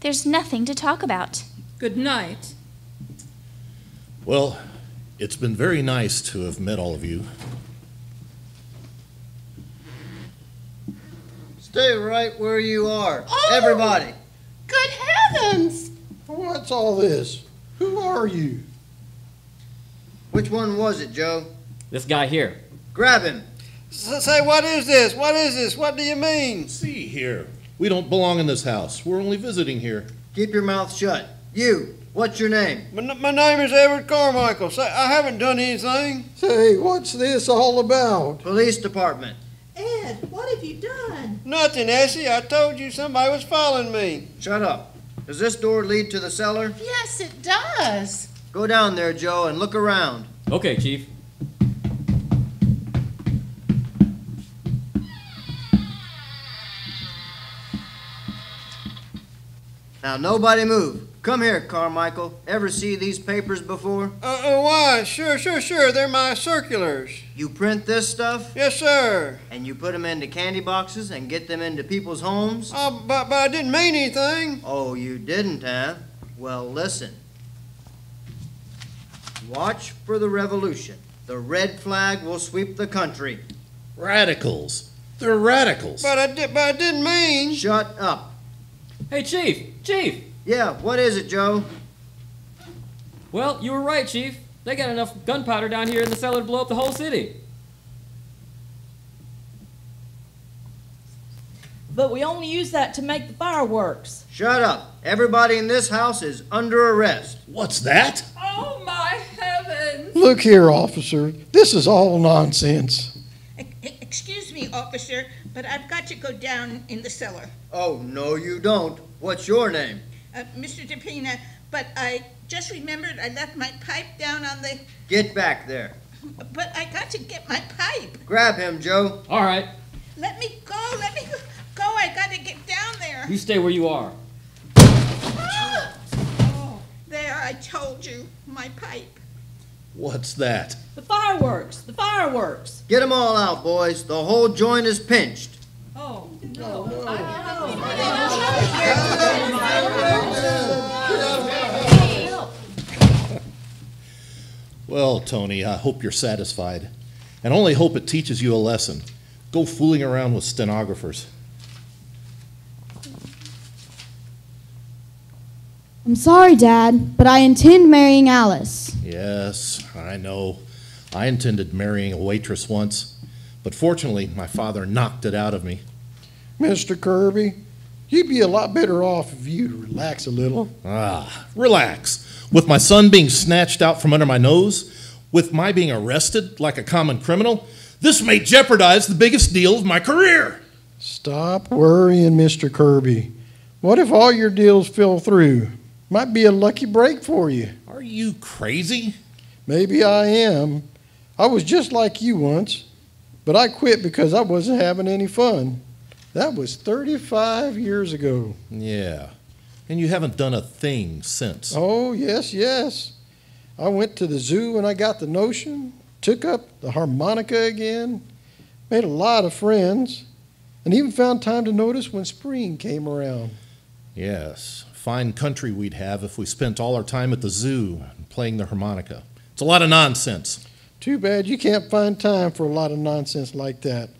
There's nothing to talk about. Good night. Well, it's been very nice to have met all of you. Stay right where you are. Oh, everybody. Good heavens! What's all this? Who are you? Which one was it, Joe? This guy here. Grab him. Say, what is this? What is this? What do you mean? See here. We don't belong in this house. We're only visiting here. Keep your mouth shut. You, what's your name? My name is Edward Carmichael. Say, I haven't done anything. Say, what's this all about? Police department. Ed, what have you done? Nothing, Essie. I told you somebody was following me. Shut up. Does this door lead to the cellar? Yes, it does. Go down there, Joe, and look around. Okay, Chief. Now, nobody move. Come here, Carmichael. Ever see these papers before? Why? Sure. They're my circulars. You print this stuff? Yes, sir. And you put them into candy boxes and get them into people's homes? But I didn't mean anything. Oh, you didn't, huh? Well, listen. Watch for the revolution. The red flag will sweep the country. Radicals. They're radicals. But I didn't mean... Shut up. Hey, Chief! Yeah, what is it, Joe? Well, you were right, Chief. They got enough gunpowder down here in the cellar to blow up the whole city. But we only use that to make the fireworks. Shut up. Everybody in this house is under arrest. What's that? Oh, my heavens! Look here, officer. This is all nonsense. Excuse me, officer, but I've got to go down in the cellar. Oh, no, you don't. What's your name? Mr. DePina, but I just remembered I left my pipe down on the... Get back there. But I got to get my pipe. Grab him, Joe. All right. Let me go. I got to get down there. You stay where you are. There, I told you. My pipe. What's that? The fireworks. Get them all out, boys. The whole joint is pinched. Oh, Well, Tony, I hope you're satisfied. And only hope it teaches you a lesson. Go fooling around with stenographers. I'm sorry, Dad, but I intend marrying Alice. Yes, I know. I intended marrying a waitress once, but fortunately, my father knocked it out of me. Mr. Kirby, You'd be a lot better off if you'd relax a little. Relax. With my son being snatched out from under my nose, with my being arrested like a common criminal, this may jeopardize the biggest deal of my career. Stop worrying, Mr. Kirby. What if all your deals fell through? Might be a lucky break for you. Are you crazy? Maybe I am. I was just like you once, but I quit because I wasn't having any fun. That was 35 years ago. Yeah, and you haven't done a thing since. Oh, yes. I went to the zoo when I got the notion, took up the harmonica again, made a lot of friends, and even found time to notice when spring came around. Yes, fine country we'd have if we spent all our time at the zoo playing the harmonica. It's a lot of nonsense. Too bad you can't find time for a lot of nonsense like that.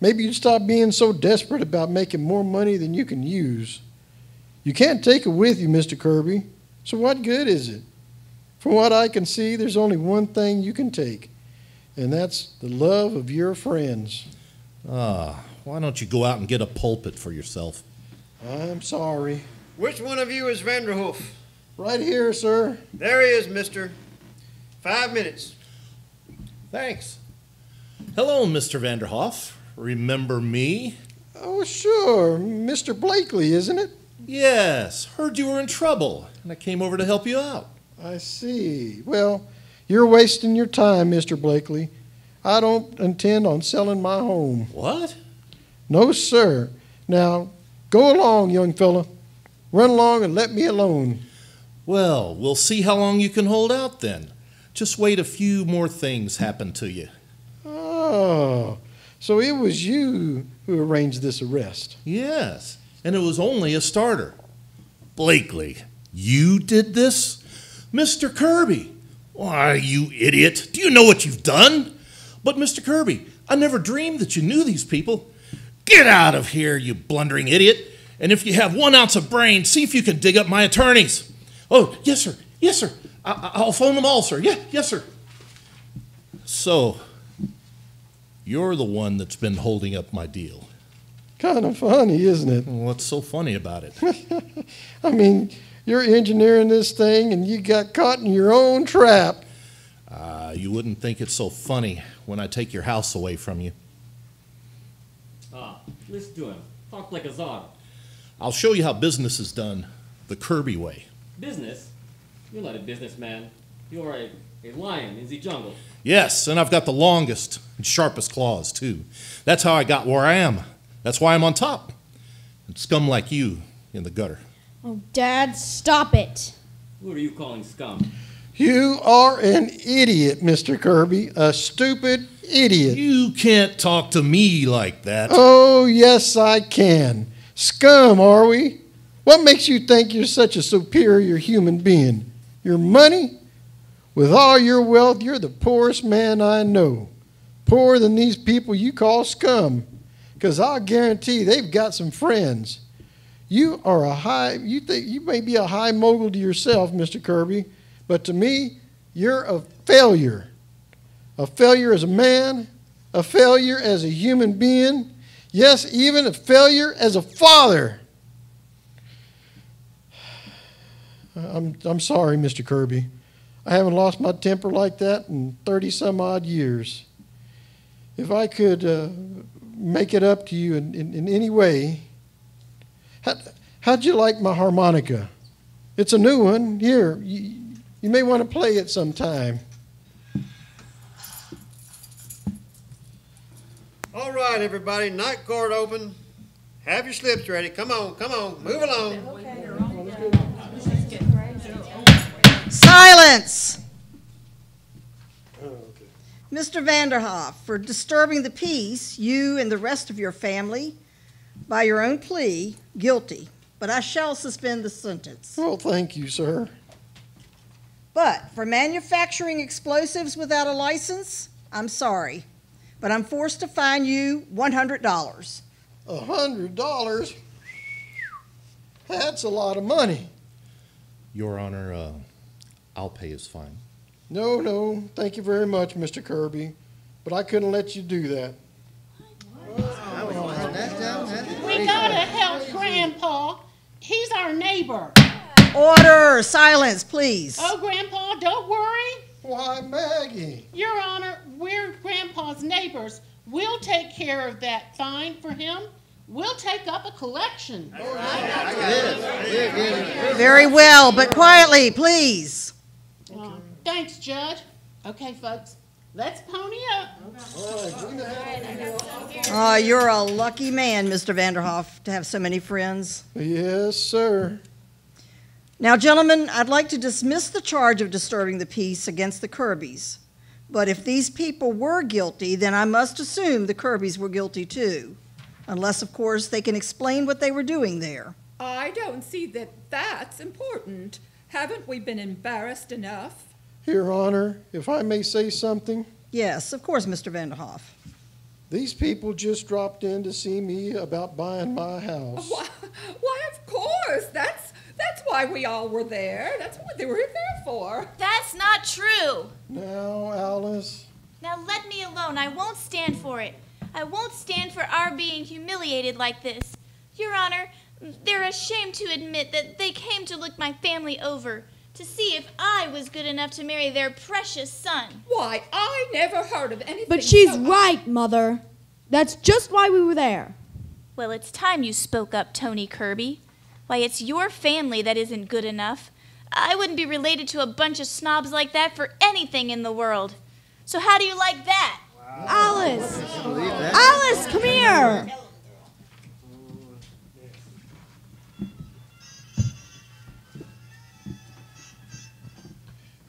Maybe you'd stop being so desperate about making more money than you can use. You can't take it with you, Mr. Kirby, so what good is it? From what I can see, there's only one thing you can take, and that's the love of your friends. Why don't you go out and get a pulpit for yourself? I'm sorry. Which one of you is Vanderhoof? Right here, sir. There he is, mister. 5 minutes. Thanks. Hello, Mr. Vanderhoff. Remember me? Oh, sure. Mr. Blakely, isn't it? Yes. Heard you were in trouble, and I came over to help you out. I see. Well, you're wasting your time, Mr. Blakely. I don't intend on selling my home. What? No, sir. Now, go along, young fella. Run along and let me alone. Well, we'll see how long you can hold out then. Just wait a few more things happen to you. Oh, so it was you who arranged this arrest. Yes, and it was only a starter. Blakely, you did this? Mr. Kirby, why, you idiot. Do you know what you've done? But, Mr. Kirby, I never dreamed that you knew these people. Get out of here, you blundering idiot. And if you have 1 ounce of brain, see if you can dig up my attorneys. Oh, yes, sir. Yes, sir. I'll phone them all, sir. Yeah, yes, sir. So, you're the one that's been holding up my deal. Kind of funny, isn't it? What's so funny about it? I mean, you're engineering this thing and you got caught in your own trap. You wouldn't think it's so funny when I take your house away from you. Listen to him. Talk like a czar. I'll show you how business is done the Kirby way. Business? You're not a businessman. You're a lion in the jungle. Yes, and I've got the longest and sharpest claws, too. That's how I got where I am. That's why I'm on top. And scum like you in the gutter. Oh, Dad, stop it. Who are you calling scum? You are an idiot, Mr. Kirby. A stupid idiot. You can't talk to me like that. Oh, yes, I can. Scum, are we? What makes you think you're such a superior human being? Your money? With all your wealth, you're the poorest man I know. Poorer than these people you call scum. Because I'll guarantee they've got some friends. You may be a high mogul to yourself, Mr. Kirby, but to me, you're a failure. A failure as a man, a failure as a human being, yes, even a failure as a father. I'm sorry, Mr. Kirby. I haven't lost my temper like that in 30-some-odd years. If I could make it up to you in any way, how'd you like my harmonica? It's a new one. Here, you may want to play it sometime. All right, everybody, night court open. Have your slips ready. Come on, move along. Silence! Mr. Vanderhoff, for disturbing the peace, you and the rest of your family, by your own plea, guilty. But I shall suspend the sentence. Well, thank you, sir. But for manufacturing explosives without a license, I'm sorry. But I'm forced to fine you $100. $100? That's a lot of money. Your Honor, I'll pay his fine. No, thank you very much, Mr. Kirby. But I couldn't let you do that. We gotta help Grandpa. our neighbor. Order! Silence, please. Oh, Grandpa, don't worry. Why, Maggie? Your Honor, we're Grandpa's neighbors. We'll take care of that fine for him. We'll take up a collection. Very well, but quietly, please. Thanks, Judge. Okay, folks, let's pony up. You're a lucky man, Mr. Vanderhoff, to have so many friends. Yes, sir. Now, gentlemen, I'd like to dismiss the charge of disturbing the peace against the Kirbys. But if these people were guilty, then I must assume the Kirbys were guilty too. Unless, of course, they can explain what they were doing there. I don't see that that's important. Haven't we been embarrassed enough? Your Honor, if I may say something. Yes, of course, Mr. Vanderhoff. These people just dropped in to see me about buying my house. Why, of course. That's why we all were there. That's what they were there for. That's not true. Now, Alice. Now let me alone. I won't stand for it. I won't stand for our being humiliated like this. Your Honor, they're ashamed to admit that they came to look my family over to see if I was good enough to marry their precious son. Why, I never heard of anything. But she's right, Mother. That's just why we were there. Well, it's time you spoke up, Tony Kirby. Why, it's your family that isn't good enough. I wouldn't be related to a bunch of snobs like that for anything in the world. So how do you like that? Wow. Alice! Alice, come here!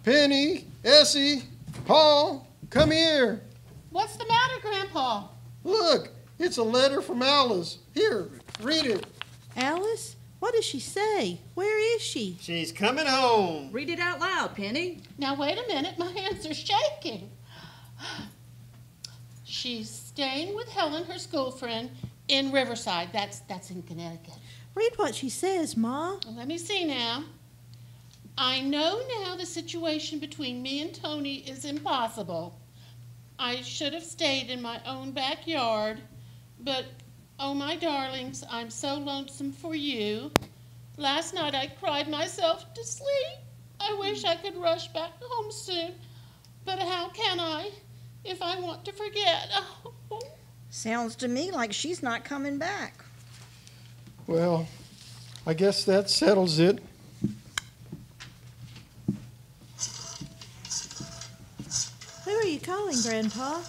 Penny, Essie, Paul, come here. What's the matter, Grandpa? Look, it's a letter from Alice. Here, read it. Alice? What does she say? Where is she? She's coming home. Read it out loud, Penny. Now, wait a minute. My hands are shaking. She's staying with Helen, her school friend, in Riverside. That's in Connecticut. Read what she says, Ma. Well, let me see now. I know now the situation between me and Tony is impossible. I should have stayed in my own backyard, but oh, my darlings, I'm so lonesome for you. Last night I cried myself to sleep. I wish I could rush back home soon, but how can I if I want to forget? Oh. Sounds to me like she's not coming back. Well, I guess that settles it. Who are you calling, Grandpa?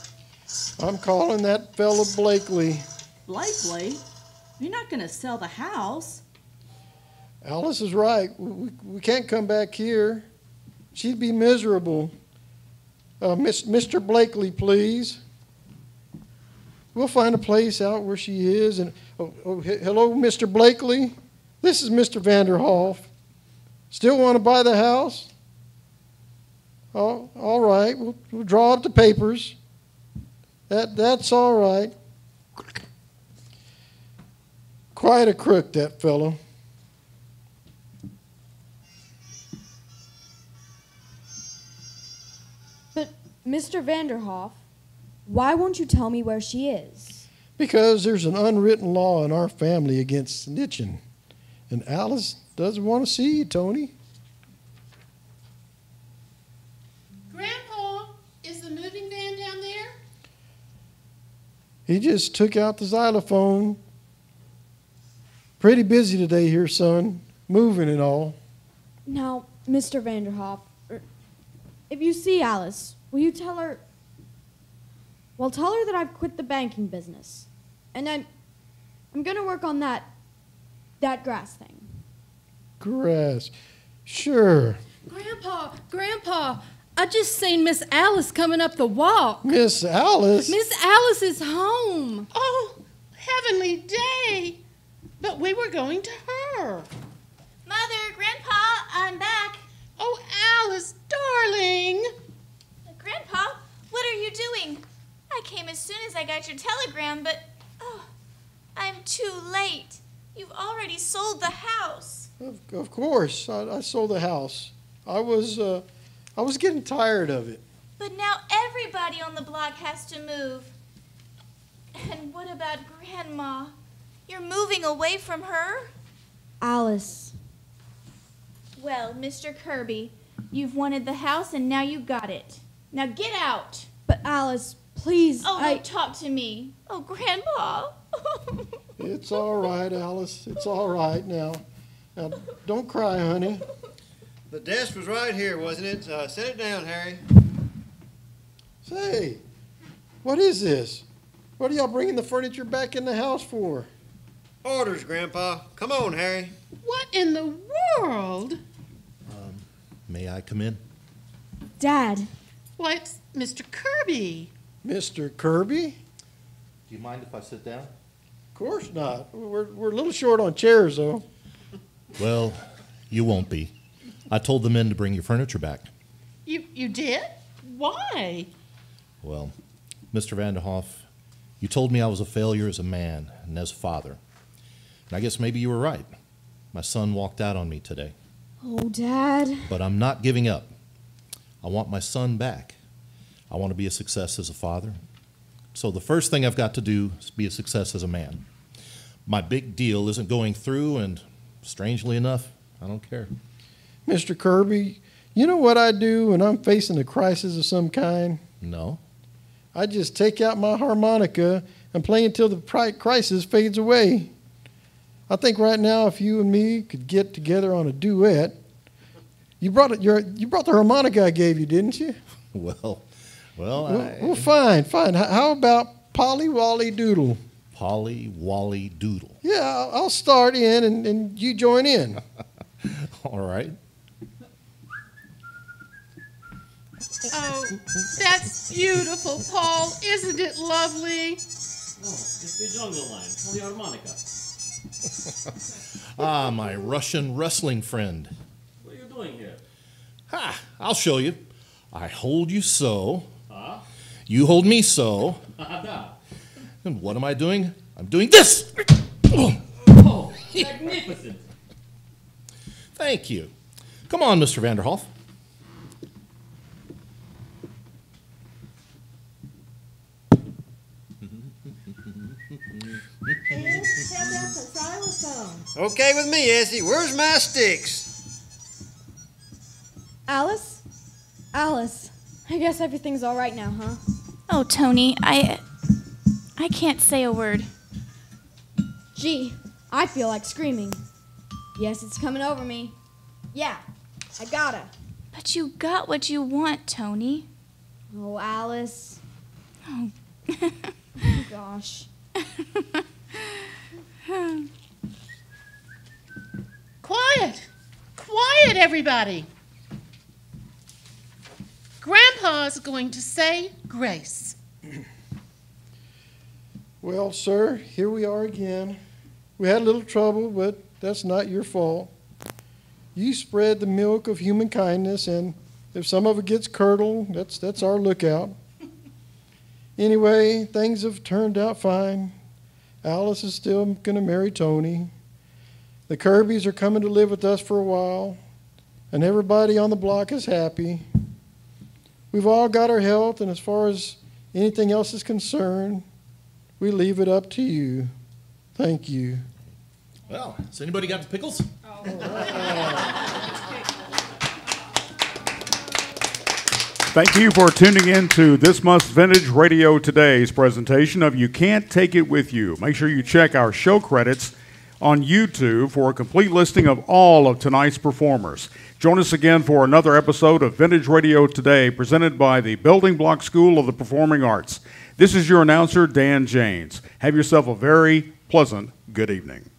I'm calling that fella Blakely. Blakely? You're not going to sell the house. Alice is right. We can't come back here. She'd be miserable. Mr. Blakely, please. We'll find a place out where she is. And hello, Mr. Blakely. This is Mr. Vanderhoff. Still want to buy the house? Oh, all right. We'll draw up the papers. That's all right. Quite a crook, that fellow. But, Mr. Vanderhoff, why won't you tell me where she is? Because there's an unwritten law in our family against snitching. And Alice doesn't want to see you, Tony. Grandpa, is the moving van down there? He just took out the xylophone. Pretty busy today here, son. Moving and all. Now, Mr. Vanderhoff, if you see Alice, will you tell her... Well, tell her that I've quit the banking business. And I'm going to work on that grass thing. Grass. Sure. Grandpa, I just seen Miss Alice coming up the walk. Miss Alice? Miss Alice is home. Oh, heavenly day. But we were going to her. Mother, Grandpa, I'm back. Oh, Alice, darling. Grandpa, what are you doing? I came as soon as I got your telegram, but, I'm too late. You've already sold the house. Of course, I sold the house. I was getting tired of it. But now everybody on the block has to move. And what about Grandma? You're moving away from her? Alice. Well, Mr. Kirby, you've wanted the house and now you got it. Now get out. But Alice, please, Oh, don't talk to me. Oh, Grandpa. It's all right, Alice. It's all right now. Now, don't cry, honey. The desk was right here, wasn't it? Set it down, Harry. Say, what is this? What are y'all bringing the furniture back in the house for? Orders, Grandpa. Come on, Harry. What in the world? May I come in? Dad. Why, it's Mr. Kirby. Mr. Kirby? Do you mind if I sit down? Of course not. We're a little short on chairs, though. Well, you won't be. I told the men to bring your furniture back. You did? Why? Well, Mr. Vanderhoff, you told me I was a failure as a man and as a father. And I guess maybe you were right. My son walked out on me today. Oh, Dad. But I'm not giving up. I want my son back. I want to be a success as a father. So the first thing I've got to do is be a success as a man. My big deal isn't going through, and strangely enough, I don't care. Mr. Kirby, you know what I do when I'm facing a crisis of some kind? No. I just take out my harmonica and play until the crisis fades away. I think right now if you and me could get together on a duet. You brought the harmonica I gave you, didn't you? Well, fine. How about Polly Wally Doodle? Polly Wally Doodle. Yeah, I'll start in and you join in. All right. Oh, that's beautiful, Paul. Isn't it lovely? Oh, it's the jungle line. Play the harmonica. Ah, my Russian wrestling friend. What are you doing here? Ha! I'll show you. I hold you so. Huh? You hold me so. Da. And what am I doing? I'm doing this! Oh, magnificent. Thank you. Come on, Mr. Vanderhoff. How about the xylophone? Okay with me, Essie. Where's my sticks? Alice? Alice, I guess everything's all right now, huh? Oh, Tony, I can't say a word. Gee, I feel like screaming. Yes, it's coming over me. Yeah, I gotta. But you got what you want, Tony. Oh, Alice. Oh. Oh, gosh. Quiet! Quiet, everybody! Grandpa's going to say grace. Well, sir, here we are again. We had a little trouble, but that's not your fault. You spread the milk of human kindness, and if some of it gets curdled, that's our lookout. Anyway, things have turned out fine. Alice is still going to marry Tony. The Kirbys are coming to live with us for a while, and everybody on the block is happy. We've all got our health, and as far as anything else is concerned, we leave it up to you. Thank you. Well, has anybody got the pickles? Thank you for tuning in to this month's Vintage Radio Today's presentation of You Can't Take It With You. Make sure you check our show credits on YouTube for a complete listing of all of tonight's performers. Join us again for another episode of Vintage Radio Today, presented by the Building Block School of the Performing Arts. This is your announcer, Dan Jaynes. Have yourself a very pleasant good evening.